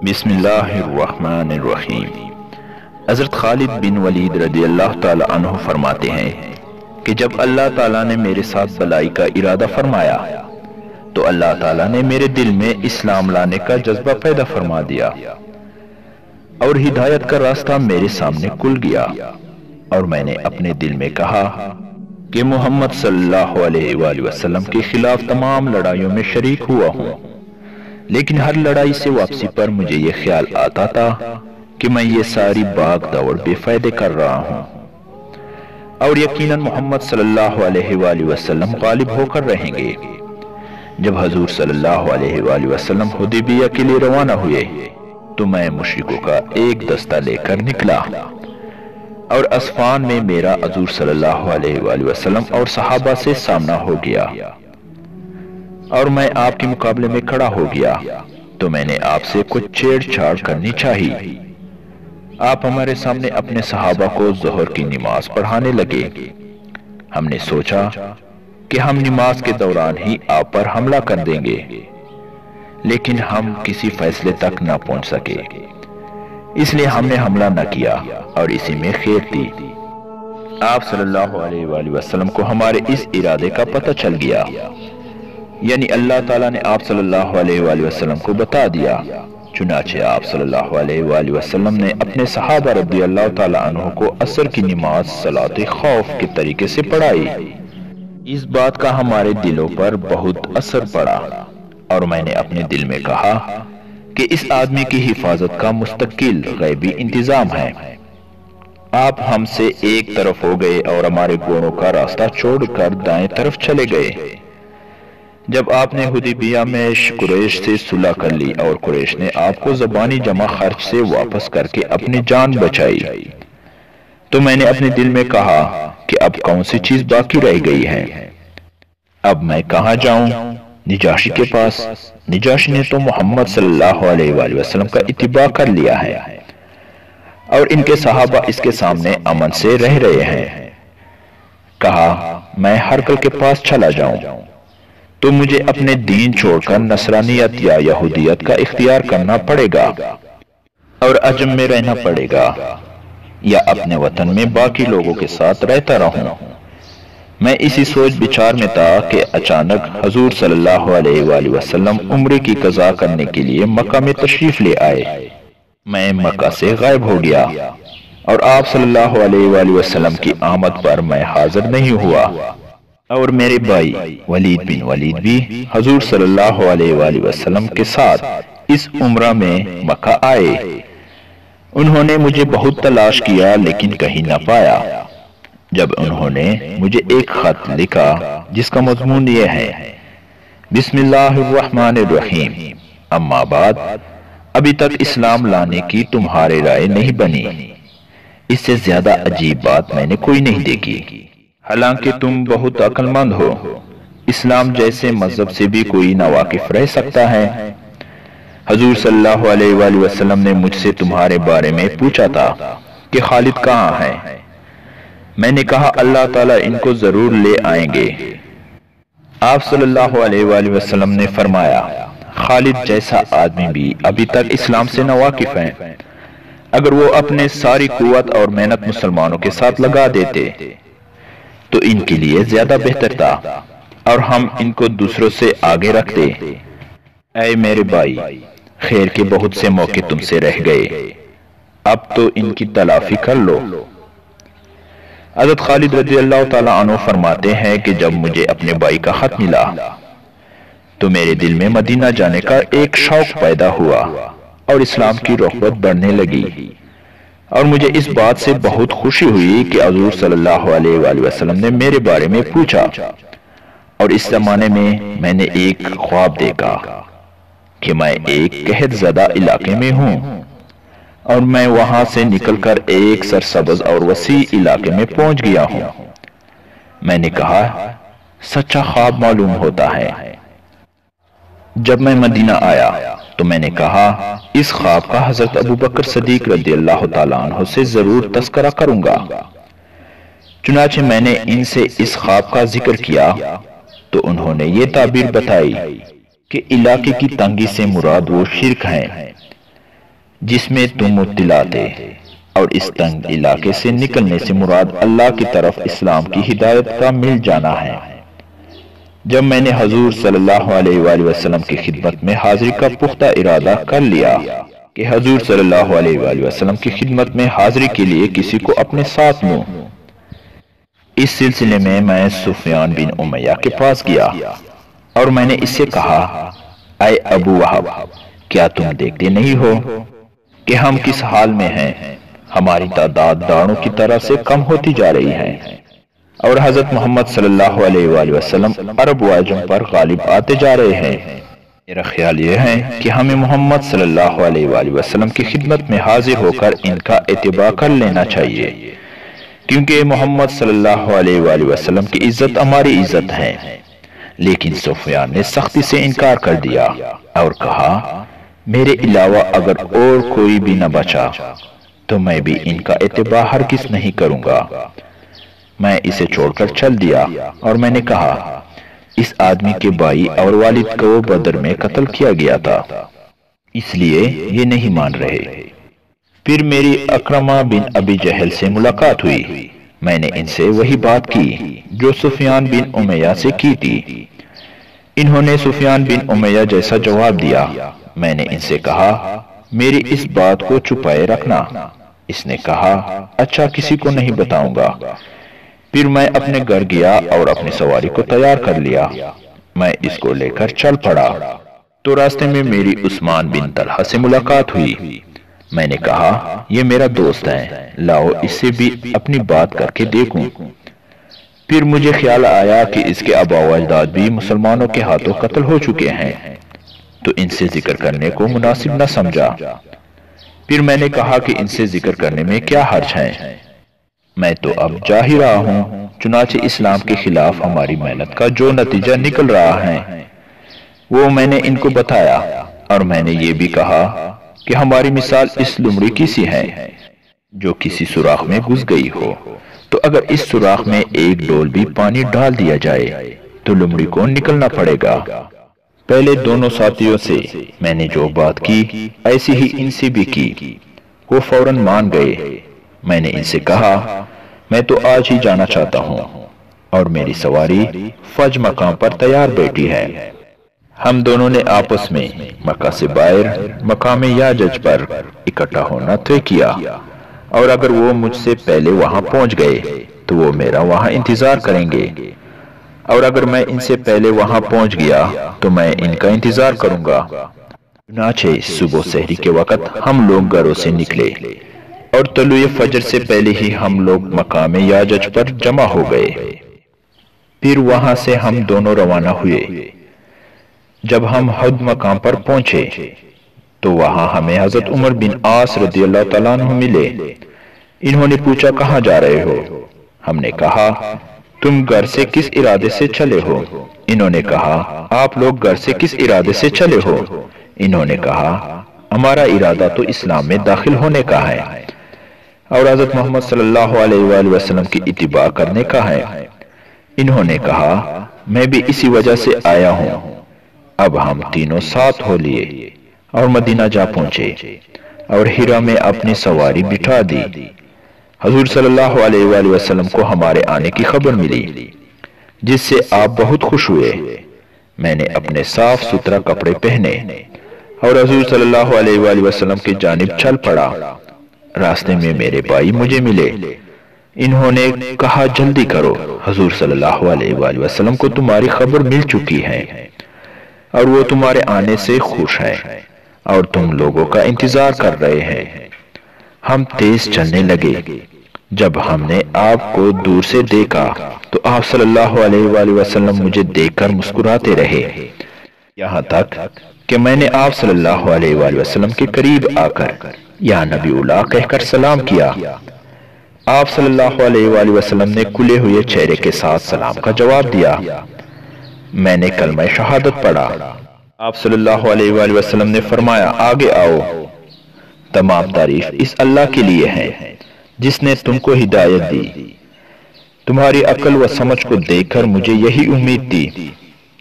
بسم اللہ الرحمن الرحیم۔ حضرت خالد بن ولید رضی اللہ تعالی عنہ فرماتے ہیں کہ جب اللہ تعالیٰ نے میرے ساتھ بلائی کا ارادہ فرمایا تو اللہ تعالیٰ نے میرے دل میں اسلام لانے کا جذبہ پیدا فرما دیا اور ہدایت کا راستہ میرے سامنے کھل گیا، اور میں نے اپنے دل میں کہا کہ محمد صلی اللہ علیہ وآلہ وسلم کے خلاف تمام لڑائیوں میں شریک ہوا ہوں، لیکن ہر لڑائی سے واپسی پر مجھے یہ خیال آتا تھا کہ میں یہ ساری بھاگ دوڑ بے فائدے کر رہا ہوں، اور یقیناً محمد صلی اللہ علیہ وآلہ وسلم غالب ہو کر رہیں گے۔ جب حضور صلی اللہ علیہ وآلہ وسلم حدیبیہ کے لیے روانہ ہوئے تو میں مشرکوں کا ایک دستہ لے کر نکلا، اور اسفان میں میرا حضور صلی اللہ علیہ وآلہ وسلم اور صحابہ سے سامنا ہو گیا، اور میں آپ کے مقابلے میں کھڑا ہو گیا تو میں نے آپ سے کچھ چھیڑ چھاڑ کرنی چاہی۔ آپ ہمارے سامنے اپنے صحابہ کو ظہر کی نماز پڑھانے لگے۔ ہم نے سوچا کہ ہم نماز کے دوران ہی آپ پر حملہ کر دیں گے، لیکن ہم کسی فیصلے تک نہ پہنچ سکے، اس لیے ہم نے حملہ نہ کیا اور اسی میں خیر تھی۔ آپ صلی اللہ علیہ وآلہ وسلم کو ہمارے اس ارادے کا پتہ چل گیا، یعنی اللہ تعالیٰ نے آپ صلی اللہ علیہ وآلہ وسلم کو بتا دیا۔ چنانچہ آپ صلی اللہ علیہ وآلہ وسلم نے اپنے صحابہ رضی اللہ تعالیٰ عنہ کو عصر کی نماز صلاۃ خوف کے طریقے سے پڑھائی۔ اس بات کا ہمارے دلوں پر بہت اثر پڑا، اور میں نے اپنے دل میں کہا کہ اس آدمی کی حفاظت کا مستقل غیبی انتظام ہے۔ آپ ہم سے ایک طرف ہو گئے اور ہمارے گھوڑوں کا راستہ چھوڑ کر دائیں طرف چلے گئے۔ جب آپ نے حدیبیہ میں قریش سے صلح کر لی اور قریش نے آپ کو زبانی جمع خرچ سے واپس کر کے اپنی جان بچائی، تو میں نے اپنے دل میں کہا کہ اب کون سی چیز باقی رہ گئی ہے؟ اب میں کہاں جاؤں؟ نجاشی کے پاس۔ نجاشی نے تو محمد صلی اللہ علیہ وآلہ وسلم کا اتباع کر لیا ہے، اور ان کے صحابہ اس کے سامنے امن سے رہ رہے ہیں۔ کہا میں ہرقل کے پاس چلا جاؤں تو مجھے اپنے دین چھوڑ کر نصرانیت یا یہودیت کا اختیار کرنا پڑے گا اور عجم میں رہنا پڑے گا، یا اپنے وطن میں باقی لوگوں کے ساتھ رہتا رہوں۔ میں اسی سوچ بچار میں تھا کہ اچانک حضور صلی اللہ علیہ وآلہ وسلم عمرے کی قضا کرنے کے لیے مکہ میں تشریف لے آئے۔ میں مکہ سے غائب ہو گیا، اور آپ صلی اللہ علیہ وآلہ وسلم کی آمد پر میں حاضر نہیں ہوا، اور میرے بھائی ولید بن ولید بھی حضور صلی اللہ علیہ وآلہ وسلم کے ساتھ اس عمرہ میں مکہ آئے۔ انہوں نے مجھے بہت تلاش کیا لیکن کہیں نہ پایا۔ جب انہوں نے مجھے ایک خط لکھا جس کا مضمون یہ ہے: بسم اللہ الرحمن الرحیم، اما بعد، ابھی تک اسلام لانے کی تمہاری رائے نہیں بنی۔ اس سے زیادہ عجیب بات میں نے کوئی نہیں دیکھی، حالانکہ تم بہت عقل مند ہو۔ اسلام جیسے مذہب سے بھی کوئی ناواقف رہ سکتا ہے؟ حضور صلی اللہ علیہ وآلہ وسلم نے مجھ سے تمہارے بارے میں پوچھا تھا کہ خالد کہاں ہے؟ میں نے کہا اللہ تعالیٰ ان کو ضرور لے آئیں گے۔ آپ صلی اللہ علیہ وآلہ وسلم نے فرمایا خالد جیسا آدمی بھی ابھی تک اسلام سے ناواقف ہے، اگر وہ اپنے ساری قوت اور محنت مسلمانوں کے ساتھ لگا دیتے تو ان کے لیے زیادہ بہتر تھا، اور ہم ان کو دوسروں سے آگے رکھتے۔ اے میرے بھائی، خیر کے بہت سے موقع تم سے رہ گئے، اب تو ان کی تلافی کر لو۔ حضرت خالد رضی اللہ تعالیٰ عنہ فرماتے ہیں کہ جب مجھے اپنے بھائی کا خط ملا تو میرے دل میں مدینہ جانے کا ایک شوق پیدا ہوا اور اسلام کی رغبت بڑھنے لگی، اور مجھے اس بات سے بہت خوشی ہوئی کہ حضور صلی اللہ علیہ وآلہ وسلم نے میرے بارے میں پوچھا، اور اس زمانے میں میں نے ایک خواب دیکھا کہ میں ایک قحط زدہ علاقے میں ہوں، اور میں وہاں سے نکل کر ایک سرسبز اور وسیع علاقے میں پہنچ گیا ہوں۔ میں نے کہا سچا خواب معلوم ہوتا ہے۔ جب میں مدینہ آیا تو میں نے کہا اس خواب کا حضرت ابوبکر صدیق رضی اللہ تعالیٰ عنہ سے ضرور تذکرہ کروں گا۔ چنانچہ میں نے ان سے اس خواب کا ذکر کیا تو انہوں نے یہ تعبیر بتائی کہ علاقے کی تنگی سے مراد وہ شرک ہیں، جس میں تم مبتلا تھے، اور اس تنگ علاقے سے نکلنے سے مراد اللہ کی طرف اسلام کی ہدایت کا مل جانا ہے۔ جب میں نے حضور صلی اللہ علیہ وآلہ وسلم کی خدمت میں حاضری کا پختہ ارادہ کر لیا کہ حضور صلی اللہ علیہ وآلہ وسلم کی خدمت میں حاضری کے لیے کسی کو اپنے ساتھ لوں، اس سلسلے میں میں سفیان بن امیہ کے پاس گیا اور میں نے اس سے کہا، اے ابو وہب، کیا تم دیکھتے نہیں ہو کہ ہم کس حال میں ہیں؟ ہماری تعداد داڑوں کی طرح سے کم ہوتی جا رہی ہے، اور حضرت محمد صلی اللہ علیہ وآلہ وسلم عرب و عجم پر غالب آتے جا رہے ہیں۔ میرا خیال یہ ہے کہ ہمیں محمد صلی اللہ علیہ وآلہ وسلم کی خدمت میں حاضر ہو کر ان کا اتباع کر لینا چاہیے، کیونکہ محمد صلی اللہ علیہ وآلہ وسلم کی عزت ہماری عزت ہے۔ لیکن سفیان نے سختی سے انکار کر دیا اور کہا، میرے علاوہ اگر اور کوئی بھی نہ بچا تو میں بھی ان کا اتباع ہرگز نہیں کروں گا۔ میں اسے چھوڑ کر چل دیا اور میں نے کہا، اس آدمی کے بھائی اور والد کو بدر میں قتل کیا گیا تھا، اس لیے یہ نہیں مان رہے۔ پھر میری اکرمہ بن ابی جہل سے ملاقات ہوئی۔ میں نے ان سے وہی بات کی جو سفیان بن امیہ سے کی تھی۔ انہوں نے سفیان بن امیہ جیسا جواب دیا۔ میں نے ان سے کہا، میری اس بات کو چھپائے رکھنا۔ اس نے کہا، اچھا، کسی کو نہیں بتاؤں گا۔ پھر میں اپنے گھر گیا اور اپنی سواری کو تیار کر لیا۔ میں اس کو لے کر چل پڑا تو راستے میں میری عثمان بن طلحہ سے ملاقات ہوئی۔ میں نے کہا، یہ میرا دوست ہے، لاؤ اس سے بھی اپنی بات کر کے دیکھوں۔ پھر مجھے خیال آیا کہ اس کے آبا و اجداد بھی مسلمانوں کے ہاتھوں قتل ہو چکے ہیں، تو ان سے ذکر کرنے کو مناسب نہ سمجھا۔ پھر میں نے کہا کہ ان سے ذکر کرنے میں کیا حرج ہے، میں تو اب جا ہی رہا ہوں۔ چنانچہ اسلام کے خلاف ہماری محنت کا جو نتیجہ نکل رہا ہے وہ میں نے ان کو بتایا، اور میں نے یہ بھی کہا کہ ہماری مثال اس لومڑی کی سی ہے جو کسی سوراخ میں گھس گئی ہو، تو اگر اس سوراخ میں ایک ڈول بھی پانی ڈال دیا جائے تو لومڑی کو نکلنا پڑے گا۔ پہلے دونوں ساتھیوں سے میں نے جو بات کی ایسی ہی ان سے بھی کی، وہ فوراً مان گئے۔ میں نے ان سے کہا، میں تو آج ہی جانا چاہتا ہوں اور میری سواری فج مقام پر تیار بیٹھی ہے۔ ہم دونوں نے آپس میں مکہ سے باہر مقام یاجج پر اکٹھا ہونا طے کیا، اور اگر وہ مجھ سے پہلے وہاں پہنچ گئے تو وہ میرا وہاں انتظار کریں گے، اور اگر میں ان سے پہلے وہاں پہنچ گیا تو میں ان کا انتظار کروں گا۔ چنانچہ صبح سحری کے وقت ہم لوگ گھروں سے نکلے اور طلوع فجر سے پہلے ہی ہم لوگ مقام یاجج پر جمع ہو گئے۔ پھر وہاں سے ہم دونوں روانہ ہوئے۔ جب ہم حد مقام پر پہنچے تو وہاں ہمیں حضرت عمر بن عاص رضی اللہ تعالیٰ عنہ ملے۔ انہوں نے پوچھا، کہاں جا رہے ہو؟ ہم نے کہا، تم گھر سے کس ارادے سے چلے ہو؟ انہوں نے کہا، آپ لوگ گھر سے کس ارادے سے چلے ہو؟ انہوں نے کہا، ہمارا ارادہ تو اسلام میں داخل ہونے کا ہے اور حضرت محمد صلی اللہ علیہ وآلہ وسلم کی اتباع کرنے کا ہے۔ انہوں نے کہا، میں بھی اسی وجہ سے آیا ہوں۔ اب ہم تینوں ساتھ ہو لیے اور مدینہ جا پہنچے اور ہیرا میں اپنی سواری بٹھا دی۔ حضور صلی اللہ علیہ وآلہ وسلم کو ہمارے آنے کی خبر ملی، جس سے آپ بہت خوش ہوئے۔ میں نے اپنے صاف ستھرا کپڑے پہنے اور حضور صلی اللہ علیہ وآلہ وسلم کی جانب چل پڑا۔ راستے میں میرے بھائی مجھے ملے۔ انہوں نے کہا، جلدی کرو، حضور صلی اللہ علیہ وآلہ وسلم کو تمہاری خبر مل چکی ہے اور وہ تمہارے آنے سے خوش ہیں اور تم لوگوں کا انتظار کر رہے ہیں۔ ہم تیز چلنے لگے۔ جب ہم نے آپ کو دور سے دیکھا تو آپ صلی اللہ علیہ وآلہ وسلم مجھے دیکھ کر مسکراتے رہے، یہاں تک کہ میں نے آپ صلی اللہ علیہ وآلہ وسلم کے قریب آ کر یا نبی اللہ کہہ کر سلام کیا۔ آپ صلی اللہ علیہ وآلہ وسلم نے کھلے ہوئے چہرے کے ساتھ سلام کا جواب دیا۔ میں نے کلمہ شہادت پڑھا۔ آپ صلی اللہ علیہ وآلہ وسلم نے فرمایا، آگے آؤ، تمام تعریف اس اللہ کے لیے ہے جس نے تم کو ہدایت دی۔ تمہاری عقل و سمجھ کو دیکھ کر مجھے یہی امید تھی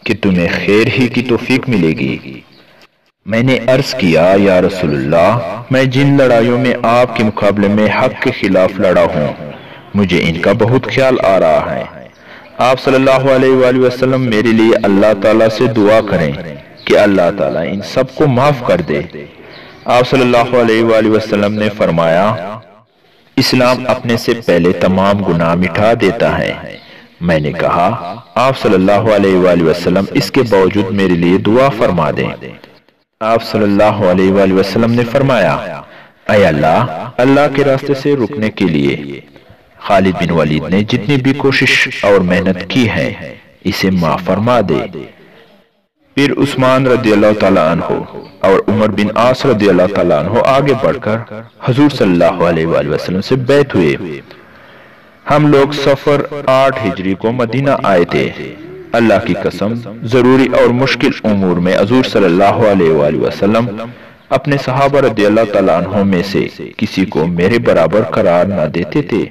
کہ تمہیں خیر ہی کی توفیق ملے گی۔ میں نے عرض کیا یا رسول اللہ، میں جن لڑائیوں میں آپ کے مقابلے میں حق کے خلاف لڑا ہوں مجھے ان کا بہت خیال آ رہا ہے۔ آپ صلی اللہ علیہ وآلہ وسلم میرے لیے اللہ تعالیٰ سے دعا کریں کہ اللہ تعالیٰ ان سب کو معاف کر دے۔ آپ صلی اللہ علیہ وآلہ وسلم نے فرمایا، اسلام اپنے سے پہلے تمام گناہ مٹھا دیتا ہے۔ میں نے کہا، آپ صلی اللہ علیہ وآلہ وسلم اس کے باوجود میرے لیے دعا فرما دیں۔ آپ صلی اللہ علیہ وآلہ وسلم نے فرمایا، اے اللہ کے راستے سے رکنے کے لیے خالد بن ولید نے جتنی بھی کوشش اور محنت کی ہے اسے معاف فرما دے۔ پھر عثمان رضی اللہ تعالیٰ عنہ اور عمر بن عاص رضی اللہ تعالیٰ عنہ آگے بڑھ کر حضور صلی اللہ علیہ وآلہ وسلم سے بیعت ہوئے۔ ہم لوگ سفر 8 ہجری کو مدینہ آئے تھے۔ اللہ کی قسم، ضروری اور مشکل امور میں حضور صلی اللہ علیہ وآلہ وسلم اپنے صحابہ رضی اللہ تعالیٰ عنہ میں سے کسی کو میرے برابر قرار نہ دیتے تھے۔